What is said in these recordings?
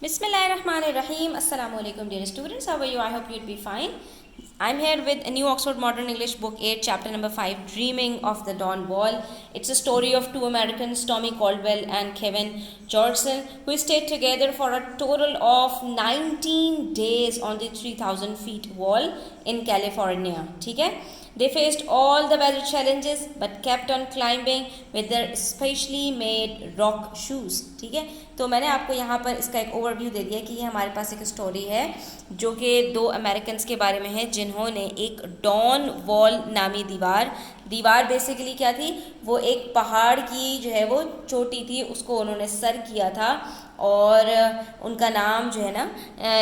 Bismillahirrahmanirrahim. Assalamu alaikum, dear students. How are you? I hope you'd be fine. I'm here with a new Oxford Modern English Book 8, chapter number 5, Dreaming of the Dawn Wall. It's a story of two Americans, Tommy Caldwell and Kevin Georgeson, who stayed together for a total of 19 days on the 3,000 feet wall in California. ठीक है? They faced all the weather challenges but kept on climbing with their specially made rock shoes. ठीक है, तो मैंने आपको यहाँ पर इसका एक ओवरव्यू दे दिया कि ये हमारे पास एक स्टोरी है जो कि दो अमेरिकन्स के बारे में है जिन्होंने एक डॉन वॉल नामी दीवार बेसिकली क्या थी, वो एक पहाड़ की जो है वो चोटी थी, उसको उन्होंने सर किया था और उनका नाम जो है ना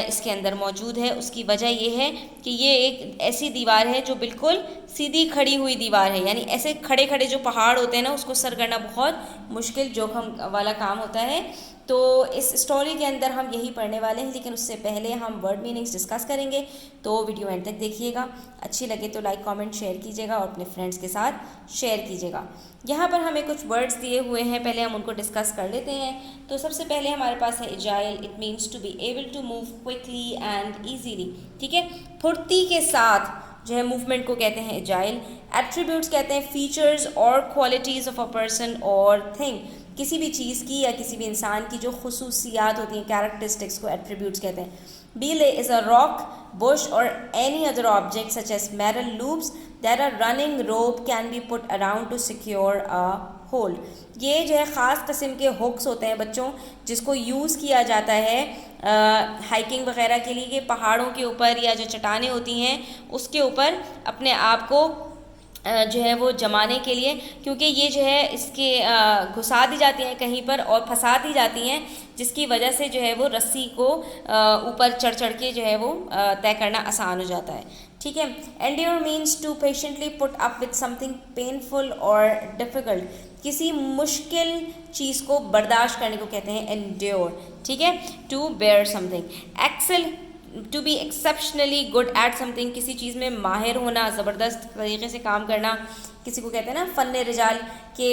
इसके अंदर मौजूद है। उसकी वजह ये है कि ये एक ऐसी दीवार है जो बिल्कुल सीधी खड़ी हुई दीवार है, यानी ऐसे खड़े खड़े जो पहाड़ होते हैं ना उसको सर करना बहुत मुश्किल जोखिम वाला काम होता है। तो इस स्टोरी के अंदर हम यही पढ़ने वाले हैं, लेकिन उससे पहले हम वर्ड मीनिंग्स डिस्कस करेंगे, तो वीडियो एंड तक देखिएगा। अच्छी लगे तो लाइक कमेंट शेयर कीजिएगा और अपने फ्रेंड्स के साथ शेयर कीजिएगा। यहाँ पर हमें कुछ वर्ड्स दिए हुए हैं, पहले हम उनको डिस्कस कर लेते हैं। तो सबसे पहले हमारे पास है agile. It means to be able to move quickly and easily. ठीक है, फुर्ती के साथ जो है मूवमेंट को कहते हैं एजाइल। एट्रीब्यूट्स कहते हैं फीचर्स और क्वालिटीज़ ऑफ अ पर्सन और थिंग, किसी भी चीज़ की या किसी भी इंसान की जो खुसूसियात होती हैं, कैरेक्टरिस्टिक्स को एट्रीब्यूट्स कहते हैं। Belay is a rock, bush or any other object such as metal loops that a running rope can be put around to secure a hole. ये जो है ख़ास किस्म के हुक्स होते हैं बच्चों, जिसको यूज़ किया जाता है हाइकिंग वगैरह के लिए, कि पहाड़ों के ऊपर या जो चट्टानें होती हैं उसके ऊपर अपने आप को जो है वो जमाने के लिए, क्योंकि ये जो है इसके घुसा दी जाती हैं कहीं पर और फंसा दी जाती हैं, जिसकी वजह से जो है वो रस्सी को ऊपर चढ़ चढ़ के जो है वो तय करना आसान हो जाता है। ठीक है, endure means to patiently put up with something painful और डिफ़िकल्ट, किसी मुश्किल चीज़ को बर्दाश्त करने को कहते हैं एंड्योर। ठीक है, to bear something. Excel, to be exceptionally good at something, किसी चीज़ में माहिर होना, ज़बरदस्त तरीके से काम करना, किसी को कहते हैं ना फ़न रिजाल के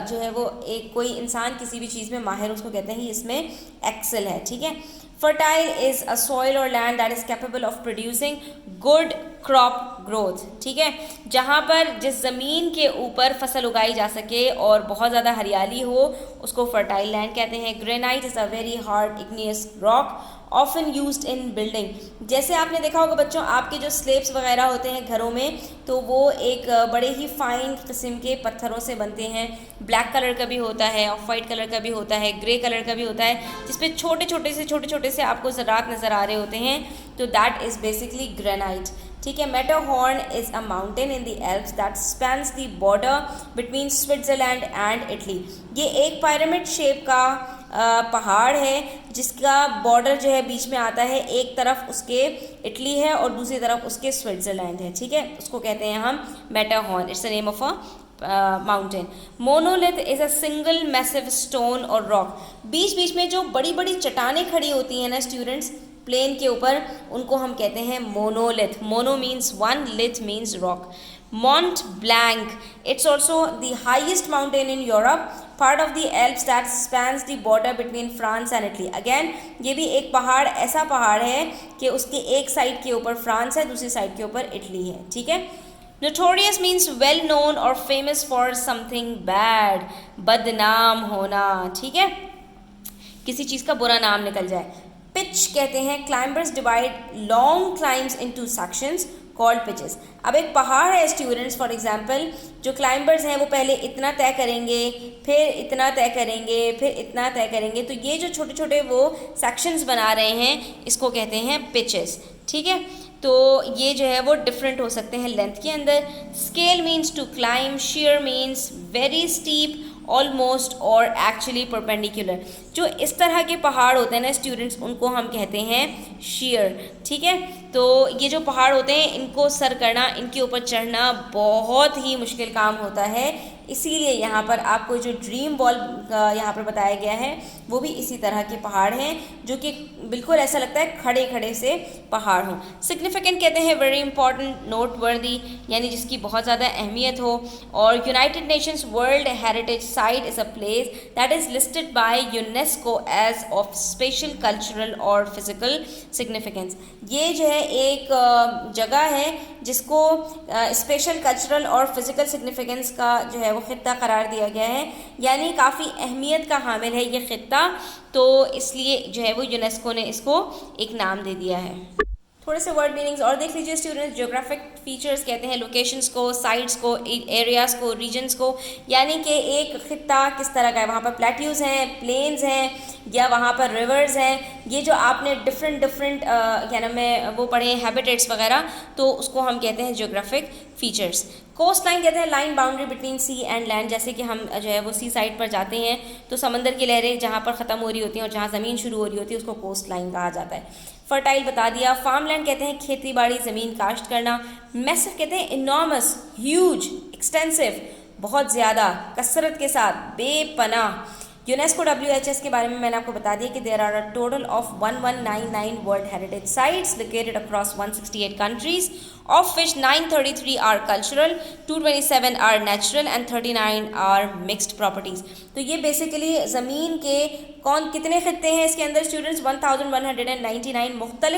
जो है वो एक कोई इंसान किसी भी चीज़ में माहिर, उसको कहते हैं इसमें एक्सेल है। ठीक है, फर्टाइल इज़ अ सॉइल और land that is capable of producing good crop growth. ठीक है, जहाँ पर जिस ज़मीन के ऊपर फसल उगाई जा सके और बहुत ज़्यादा हरियाली हो उसको फर्टाइल लैंड कहते हैं। Granite is a very hard igneous rock often used in building. जैसे आपने देखा होगा बच्चों, आपके जो स्लेब्स वगैरह होते हैं घरों में, तो वो एक बड़े ही फाइन किस्म के पत्थरों से बनते हैं। ब्लैक कलर का भी होता है, ऑफ वाइट कलर का भी होता है, ग्रे कलर का भी होता है, जिसपे छोटे छोटे से आपको ज़रात नज़र आ रहे होते हैं, तो दैट इज़ बेसिकली ग्रेनाइट। ठीक है, Matterhorn is a mountain in the Alps that spans the border between Switzerland and Italy. ये एक पिरामिड शेप का पहाड़ है जिसका बॉर्डर जो है बीच में आता है, एक तरफ उसके इटली है और दूसरी तरफ उसके स्विट्ज़रलैंड है। ठीक है, उसको कहते हैं हम Matterhorn. It's the name of a mountain. Monolith is a single massive stone और रॉक। बीच बीच में जो बड़ी बड़ी चट्टानें खड़ी होती हैं ना स्टूडेंट्स प्लेन के ऊपर, उनको हम कहते हैं monolith. Mono means one, लिथ means rock. Mont Blanc, it's also the highest mountain in Europe, part of the Alps that spans the border between France and Italy. Again, ये भी एक पहाड़, ऐसा पहाड़ है कि उसके एक साइड के ऊपर फ्रांस है, दूसरी साइड के ऊपर इटली है। ठीक है, Notorious means well known or famous for something bad, बदनाम होना। ठीक है, किसी चीज़ का बुरा नाम निकल जाए। पिच कहते हैं climbers divide long climbs into sections called pitches. अब एक पहाड़ है स्टूडेंट्स, फॉर एग्जांपल जो क्लाइंबर्स हैं वो पहले इतना तय करेंगे, फिर इतना तय करेंगे, फिर इतना तय करेंगे, तो ये जो छोटे छोटे वो सेक्शंस बना रहे हैं इसको कहते हैं पिचेस। ठीक है, तो ये जो है वो डिफरेंट हो सकते हैं लेंथ के अंदर। Scale means to climb, sheer means very steep, almost और एक्चुअली परपेंडिकुलर। जो इस तरह के पहाड़ होते हैं ना स्टूडेंट्स, उनको हम कहते हैं शेयर। ठीक है, तो ये जो पहाड़ होते हैं इनको सर करना, इनके ऊपर चढ़ना बहुत ही मुश्किल काम होता है, इसीलिए यहाँ पर आपको जो ड्रीम वॉल यहाँ पर बताया गया है वो भी इसी तरह के पहाड़ हैं जो कि बिल्कुल ऐसा लगता है खड़े खड़े से पहाड़ हों। सिग्निफिकेंट कहते हैं वेरी इंपॉर्टेंट, नोट वर्दी, यानी जिसकी बहुत ज़्यादा अहमियत हो। और United Nations world heritage site is a place that is listed by UNESCO as of special cultural और फिजिकल सिग्निफिकेंस। ये जो है एक जगह है जिसको स्पेशल कल्चरल और फिजिकल सिग्निफिकेंस का जो है वो खित्ता करार दिया गया है, यानी काफ़ी अहमियत का हामिल है ये खित्ता, तो इसलिए जो है वो यूनेस्को ने इसको एक नाम दे दिया है। थोड़े से वर्ड मीनिंग्स और देख लीजिए स्टूडेंट्स। ज्योग्राफिक फीचर्स कहते हैं लोकेशंस को, साइट्स को, एरियाज़ को, रीजन्स को, यानी कि एक खित्ता किस तरह का है, वहाँ पर प्लेट्यूज़ हैं, प्लेन्स हैं या वहाँ पर रिवर्स हैं। ये जो आपने डिफरेंट क्या नाम है वो पढ़े हैं हैबिटेट्स वगैरह, तो उसको हम कहते हैं ज्योग्राफिक फीचर्स। कोस्ट लाइन कहते हैं line boundary between sea and land, जैसे कि हम जो है वो सी साइड पर जाते हैं तो समंदर की लहरें जहाँ पर ख़त्म हो रही होती हैं और जहाँ ज़मीन शुरू हो रही होती है उसको कोस्ट लाइन कहा जाता है। फर्टाइल बता दिया। फार्मलैंड कहते हैं खेती बाड़ी ज़मीन काश्त करना। मैसिव कहते हैं इनॉर्मस, ह्यूज, एक्सटेंसिव, बहुत ज़्यादा, कसरत के साथ, बेपनाह। यूनेस्को WHS के बारे में मैंने आपको बता दिया कि there are a total of 1199 world heritage sites located across 168 countries, of which 933 are cultural, 227 are natural and 39 are mixed properties. तो ये बेसिकली ज़मीन के कितने खित्ते हैं इसके अंदर स्टूडेंट्स, 1199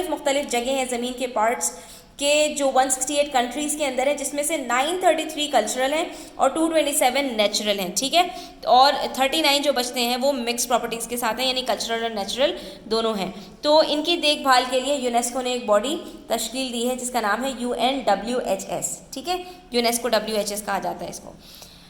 मुख्तलिफ जगह हैं ज़मीन के पार्ट्स के जो 168 कंट्रीज़ के अंदर है, जिसमें से 933 कल्चरल हैं और 227 नेचुरल हैं, ठीक है। और 39 जो बचते हैं वो मिक्स प्रॉपर्टीज़ के साथ हैं, यानी कल्चरल और नेचुरल दोनों हैं। तो इनकी देखभाल के लिए यूनेस्को ने एक बॉडी तश्कील दी है जिसका नाम है UNWHS, ठीक है। यूनेस्को WHS कहा जाता है इसको।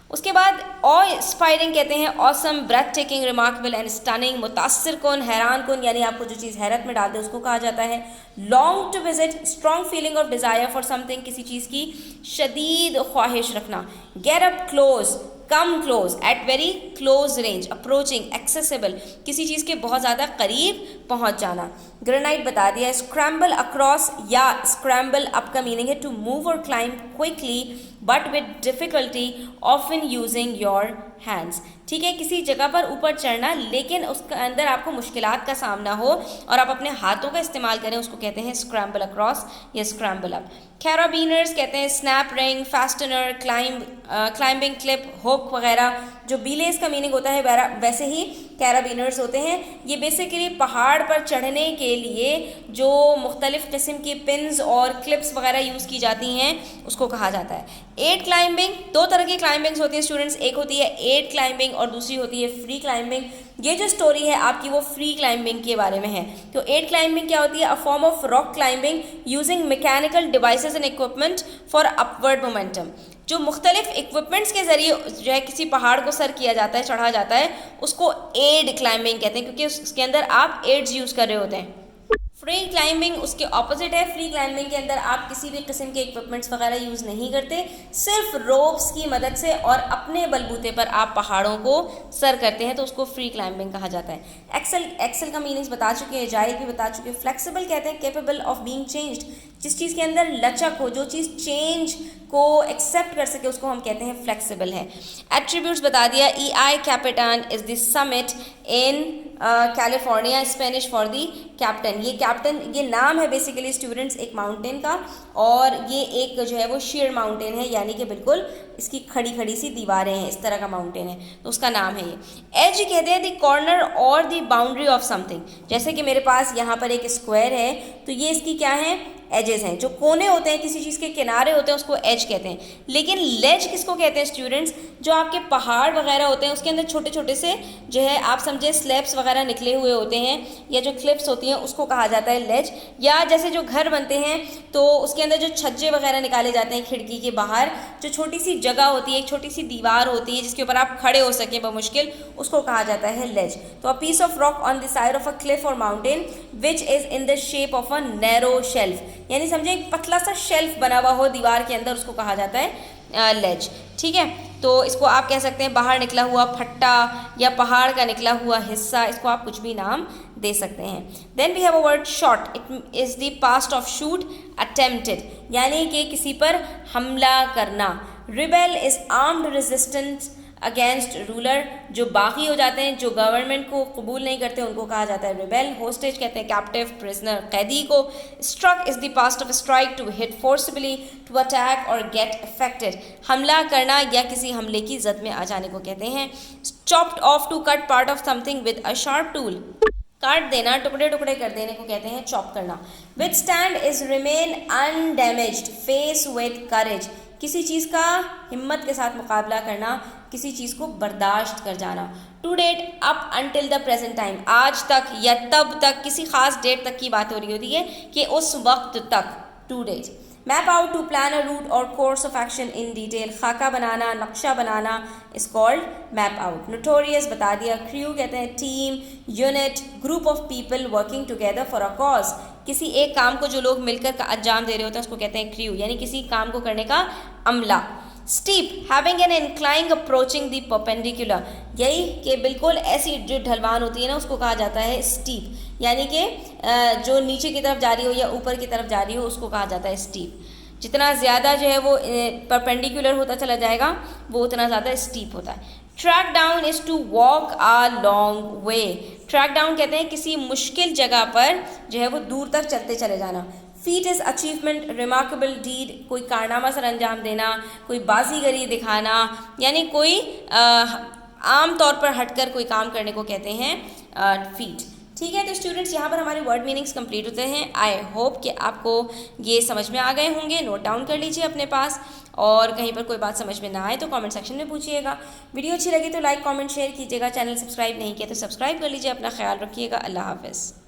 उसके बाद ऑ इंस्पायरिंग कहते हैं awesome, breath taking, remarkable and stunning, मुतासिर कुन, हैरान कुन, यानी आपको जो चीज़ हैरत में डाल दे उसको कहा जाता है। Long to visit, strong feeling of desire for something, किसी चीज़ की शदीद ख्वाहिश रखना। Get up close, come close, at very close range, approaching, accessible, किसी चीज़ के बहुत ज़्यादा करीब पहुँच जाना। ग्रेनाइट बता दिया। स्क्रैम्बल अक्रॉस या स्क्रैम्बल अप का मीनिंग है टू मूव और climb quickly but with difficulty often using your hands, ठीक है। किसी जगह पर ऊपर चढ़ना लेकिन उसके अंदर आपको मुश्किलात का सामना हो और आप अपने हाथों का इस्तेमाल करें, उसको कहते हैं स्क्रैम्बल अक्रॉस या स्क्रैम्बल अप। कैराबीनर्स कहते हैं snap ring, fastener, climbing clip, hook वगैरह। जो बीलेस का मीनिंग होता है वैसे ही कैराबीनर्स होते हैं। ये बेसिकली पहाड़ पर चढ़ने के लिए जो मुख्तलिफ़ किस्म की पिन्स और क्लिप्स वगैरह यूज़ की जाती हैं उसको कहा जाता है। एड क्लाइंबिंग, दो तरह की क्लाइंबिंग्स होती है स्टूडेंट्स, एक होती है एड क्लाइंबिंग और दूसरी होती है फ्री क्लाइंबिंग। ये जो स्टोरी है आपकी वो फ्री क्लाइंबिंग के बारे में है। तो एड क्लाइंबिंग क्या होती है, a form of rock climbing using mechanical devices and equipment for upward momentum. जो मुख्तलिफ इक्विपमेंट्स के ज़रिए जो है किसी पहाड़ को सर किया जाता है, चढ़ा जाता है, उसको एड क्लाइंबिंग कहते हैं, क्योंकि उसके अंदर आप एड्स यूज़ कर रहे होते हैं। फ्री क्लाइंबिंग उसके ऑपोजिट है। फ्री क्लाइंबिंग के अंदर आप किसी भी किस्म के इक्विपमेंट्स वगैरह यूज़ नहीं करते, सिर्फ रोप्स की मदद से और अपने बलबूते पर आप पहाड़ों को सर करते हैं, तो उसको फ्री क्लाइंबिंग कहा जाता है। एक्सेल का मीनिंग्स बता चुके हैं, जाइल भी बता चुके हैं। फ्लेक्सिबल कहते हैं केपेबल ऑफ बीइंग चेंज्ड, जिस चीज़ के अंदर लचक हो, जो चीज़ चेंज को एक्सेप्ट कर सके उसको हम कहते हैं फ्लेक्सिबल है। एट्रीब्यूट्स बता दिया। EI Capitan is the summit in California, Spanish for the captain. ये कैप्टन ये नाम है बेसिकली स्टूडेंट्स एक माउंटेन का, और ये एक जो है वो शेयर माउंटेन है, यानी कि बिल्कुल इसकी खड़ी खड़ी सी दीवारें हैं, इस तरह का माउंटेन है, तो उसका नाम है ये। एज कहते हैं द कॉर्नर और द बाउंड्री ऑफ समथिंग। जैसे कि मेरे पास यहाँ पर एक स्क्वायर है, तो ये इसकी क्या है, एजेस हैं। जो कोने होते हैं, किसी चीज़ के किनारे होते हैं, उसको एज कहते हैं। लेकिन लेज किसको कहते हैं स्टूडेंट्स, जो आपके पहाड़ वगैरह होते हैं उसके अंदर छोटे छोटे से जो है आप समझे स्लैब्स वगैरह निकले हुए होते हैं, या जो क्लिप्स होती हैं उसको कहा जाता है लेज। या जैसे जो घर बनते हैं तो उसके अंदर जो छज्जे वगैरह निकाले जाते हैं खिड़की के बाहर, जो छोटी सी जगह होती है, एक छोटी सी दीवार होती है जिसके ऊपर आप खड़े हो सकें बमुश्किल, उसको कहा जाता है लेज। तो a piece of rock on the side of a cliff और mountain which is in the shape of a narrow shelf, यानी समझे एक पतला सा शेल्फ बना हुआ हो दीवार के अंदर, उसको कहा जाता है लेज, ठीक है। तो इसको आप कह सकते हैं बाहर निकला हुआ फट्टा या पहाड़ का निकला हुआ हिस्सा, इसको आप कुछ भी नाम दे सकते हैं। Then we have a word shot, it is the past of shoot, attempted, यानी कि किसी पर हमला करना। Rebel is armed resistance against ruler, जो बागी हो जाते हैं, जो गवर्नमेंट को कबूल नहीं करते, उनको कहा जाता है रिबेल। होस्टेज कहते हैं कैप्टिव, प्रिजनर कैदी को। Struck is the past of strike, to hit forcibly, to attack और गेट अफेक्टेड, हमला करना या किसी हमले की जद में आ जाने को कहते हैं। Chopped off, to cut part of something with a sharp tool, काट देना, टुकड़े टुकड़े कर देने को कहते हैं चॉप करना। With stand is remain undamaged, face with courage, किसी चीज़ का हिम्मत के साथ मुकाबला करना, किसी चीज़ को बर्दाश्त कर जाना। To date, up until the present time, आज तक या तब तक, किसी खास डेट तक की बात हो रही होती है कि उस वक्त तक, to date. Map out, to plan a route और course of action in detail, खाका बनाना, नक्शा बनाना is called map out. Notorious, बता दिया। क्रू कहते हैं team, unit, group of people working together for a cause, किसी एक काम को जो लोग मिलकर का अंजाम दे रहे होते हैं उसको कहते हैं क्रू, यानी किसी काम को करने का अमला। Steep, having an inclining approaching the perpendicular, यही कि बिल्कुल ऐसी जो ढलवान होती है ना उसको कहा जाता है स्टीप, यानी कि जो नीचे की तरफ जा रही हो या ऊपर की तरफ जा रही हो उसको कहा जाता है स्टीप। जितना ज़्यादा जो है वो परपेंडिकुलर होता चला जाएगा वो उतना ज़्यादा स्टीप होता है। Track down is to walk a long way, track down कहते हैं किसी मुश्किल जगह पर जो है वो दूर तक चलते चले जाना। Feat is achievement, remarkable deed, कोई कारनामा सर अंजाम देना, कोई बाजीगरी दिखाना, यानी कोई आम तौर पर हटकर कोई काम करने को कहते हैं फीट। ठीक है, तो स्टूडेंट्स यहाँ पर हमारे वर्ड मीनिंग्स कंप्लीट होते हैं। आई होप कि आपको ये समझ में आ गए होंगे। नोट डाउन कर लीजिए अपने पास, और कहीं पर कोई बात समझ में ना आए तो कमेंट सेक्शन में पूछिएगा। वीडियो अच्छी लगी तो लाइक कमेंट शेयर कीजिएगा। चैनल सब्सक्राइब नहीं किया तो सब्सक्राइब कर लीजिए। अपना ख्याल रखिएगा। अल्लाह हाफ़िज़।